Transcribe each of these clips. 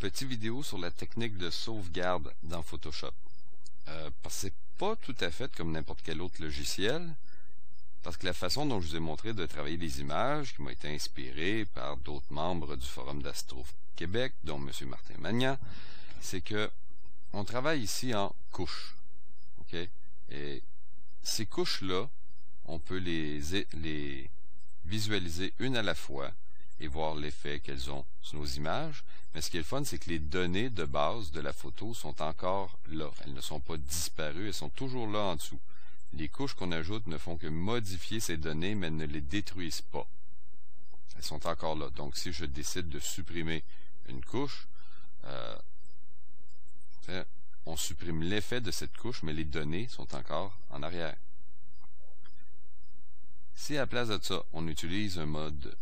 Petite vidéo sur la technique de sauvegarde dans Photoshop. Parce que c'est pas tout à fait comme n'importe quel autre logiciel, parce que la façon dont je vous ai montré de travailler les images, qui m'a été inspiré par d'autres membres du Forum d'Astro Québec, dont M. Martin Magnan, c'est que on travaille ici en couches. Okay? Et ces couches-là, on peut les visualiser une à la fois et voir l'effet qu'elles ont sur nos images. Mais ce qui est le fun, c'est que les données de base de la photo sont encore là. Elles ne sont pas disparues, elles sont toujours là en dessous. Les couches qu'on ajoute ne font que modifier ces données, mais elles ne les détruisent pas. Elles sont encore là. Donc, si je décide de supprimer une couche, on supprime l'effet de cette couche, mais les données sont encore en arrière. Si à la place de ça, on utilise un mode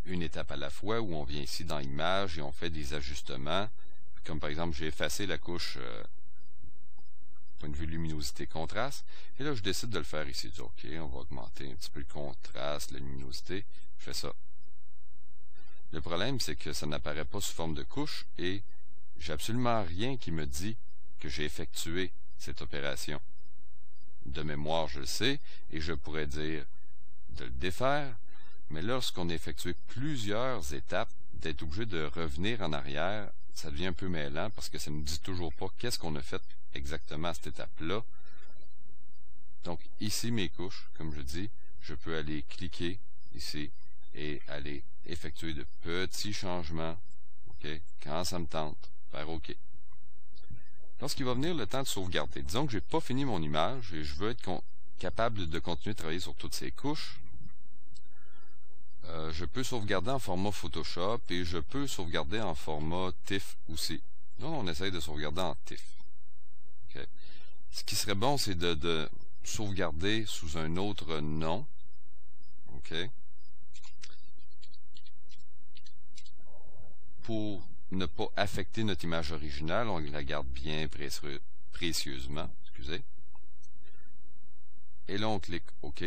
une étape à la fois, où on vient ici dans Images et on fait des ajustements, comme par exemple, j'ai effacé la couche point de vue luminosité contraste, et là je décide de le faire ici. Je dis, OK, on va augmenter un petit peu le contraste, la luminosité, je fais ça. Le problème, c'est que ça n'apparaît pas sous forme de couche et j'ai absolument rien qui me dit que j'ai effectué cette opération. De mémoire, je le sais, et je pourrais dire de le défaire, mais lorsqu'on a effectué plusieurs étapes, d'être obligé de revenir en arrière, ça devient un peu mêlant parce que ça ne nous dit toujours pas qu'est-ce qu'on a fait exactement à cette étape-là. Donc ici, mes couches, comme je dis, je peux aller cliquer ici et aller effectuer de petits changements, okay, quand ça me tente, faire OK. Lorsqu'il va venir le temps de sauvegarder, disons que je n'ai pas fini mon image et je veux être capable de continuer de travailler sur toutes ces couches, je peux sauvegarder en format Photoshop et je peux sauvegarder en format TIFF aussi. Là, on essaye de sauvegarder en TIFF. Okay. Ce qui serait bon, c'est de sauvegarder sous un autre nom. Okay. Pour ne pas affecter notre image originale, on la garde bien précieusement. Excusez. Et là, on clique OK.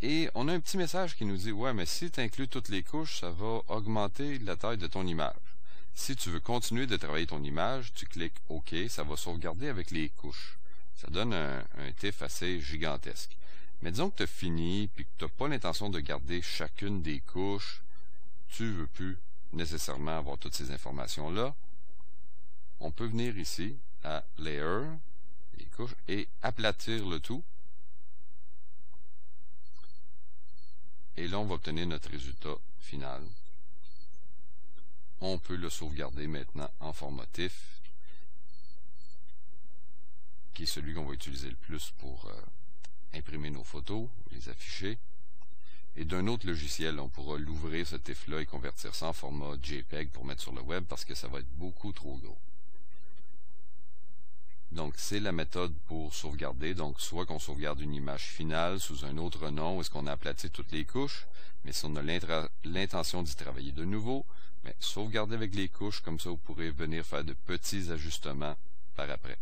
Et on a un petit message qui nous dit « Ouais, mais si tu inclus toutes les couches, ça va augmenter la taille de ton image. Si tu veux continuer de travailler ton image, tu cliques OK, ça va sauvegarder avec les couches. » Ça donne un TIFF assez gigantesque. Mais disons que tu as fini et que tu n'as pas l'intention de garder chacune des couches, tu ne veux plus nécessairement avoir toutes ces informations-là. On peut venir ici à Layer, les couches, et aplatir le tout. Et là, on va obtenir notre résultat final. On peut le sauvegarder maintenant en format TIFF, qui est celui qu'on va utiliser le plus pour imprimer nos photos, les afficher. Et d'un autre logiciel, on pourra l'ouvrir, ce TIFF-là, et convertir ça en format JPEG pour mettre sur le web, parce que ça va être beaucoup trop gros. Donc, c'est la méthode pour sauvegarder. Donc, soit qu'on sauvegarde une image finale sous un autre nom, ou est-ce qu'on a aplati toutes les couches, mais si on a l'intention d'y travailler de nouveau, mais sauvegarder avec les couches, comme ça vous pourrez venir faire de petits ajustements par après.